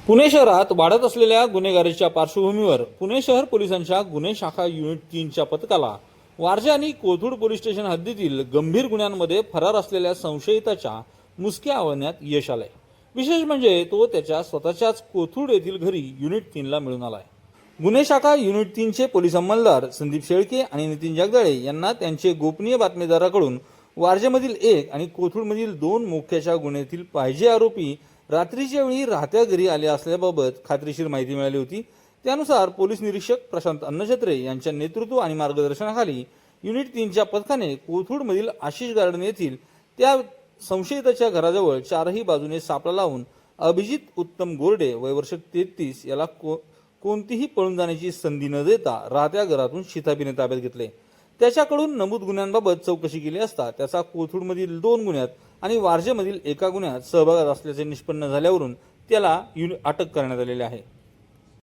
पुणे शहरात वाढत असलेल्या गुन्हेगारीच्या पार्श्वभूमीवर पुणे शहर पोलिसांच्या गुन्हे शाखा युनिट 3च्या पथकाला वारजे आणि कोथरूड पोलीस स्टेशन हद्दीतील गंभीर गुन्ह्यांमध्ये फरार असलेल्या संशयिताच्या मुसक्या आवळण्यात यश आलंय। विशेष म्हणजे तो त्याच्या स्वतःच्याच कोथरूड येथील घरी युनिट 3ला मिळून आलाय। गुन्हे शाखा युनिट 3चे पोलीस अंमलदार संदीप शेळके आणि नितीन जगदाळे यांना त्यांचे गोपनीय बातमीदाराकडून वारजेमधील एक आणि कोथरूडमधील 2 मोक्याच्या गुन्ह्यातील पाहिजे आरोपी रात्रीच्या वेळी राहत्या घरी आले असल्याबाबत खात्रीशीर माहिती मिळाली होती। त्यानुसार पोलीस निरीक्षक प्रशांत अन्नछत्रे यांच्या नेतृत्व आणि मार्गदर्शनाखाली युनिट 3च्या पथकाने कोथरूडमधील आशिष गार्डन येथील त्या संशयिताच्या घराजवळ चारही बाजूने सापळा लावून अभिजित उत्तम गोरडे वय वर्ष 33 याला कोणतीही पळून जाण्याची संधी न देता राहत्या घरातून शिताफीने ताब्यात घेतले। त्याच्याकडून नमूद गुन्ह्यांबाबत चौकशी केली असता त्याचा कोथरूडमधील 2 गुन्ह्यात आणि वारजेमधील एका गुन्ह्यात सहभाग असल्याचे निष्पन्न झाल्यावरून त्याला अटक करण्यात आलेली आहे।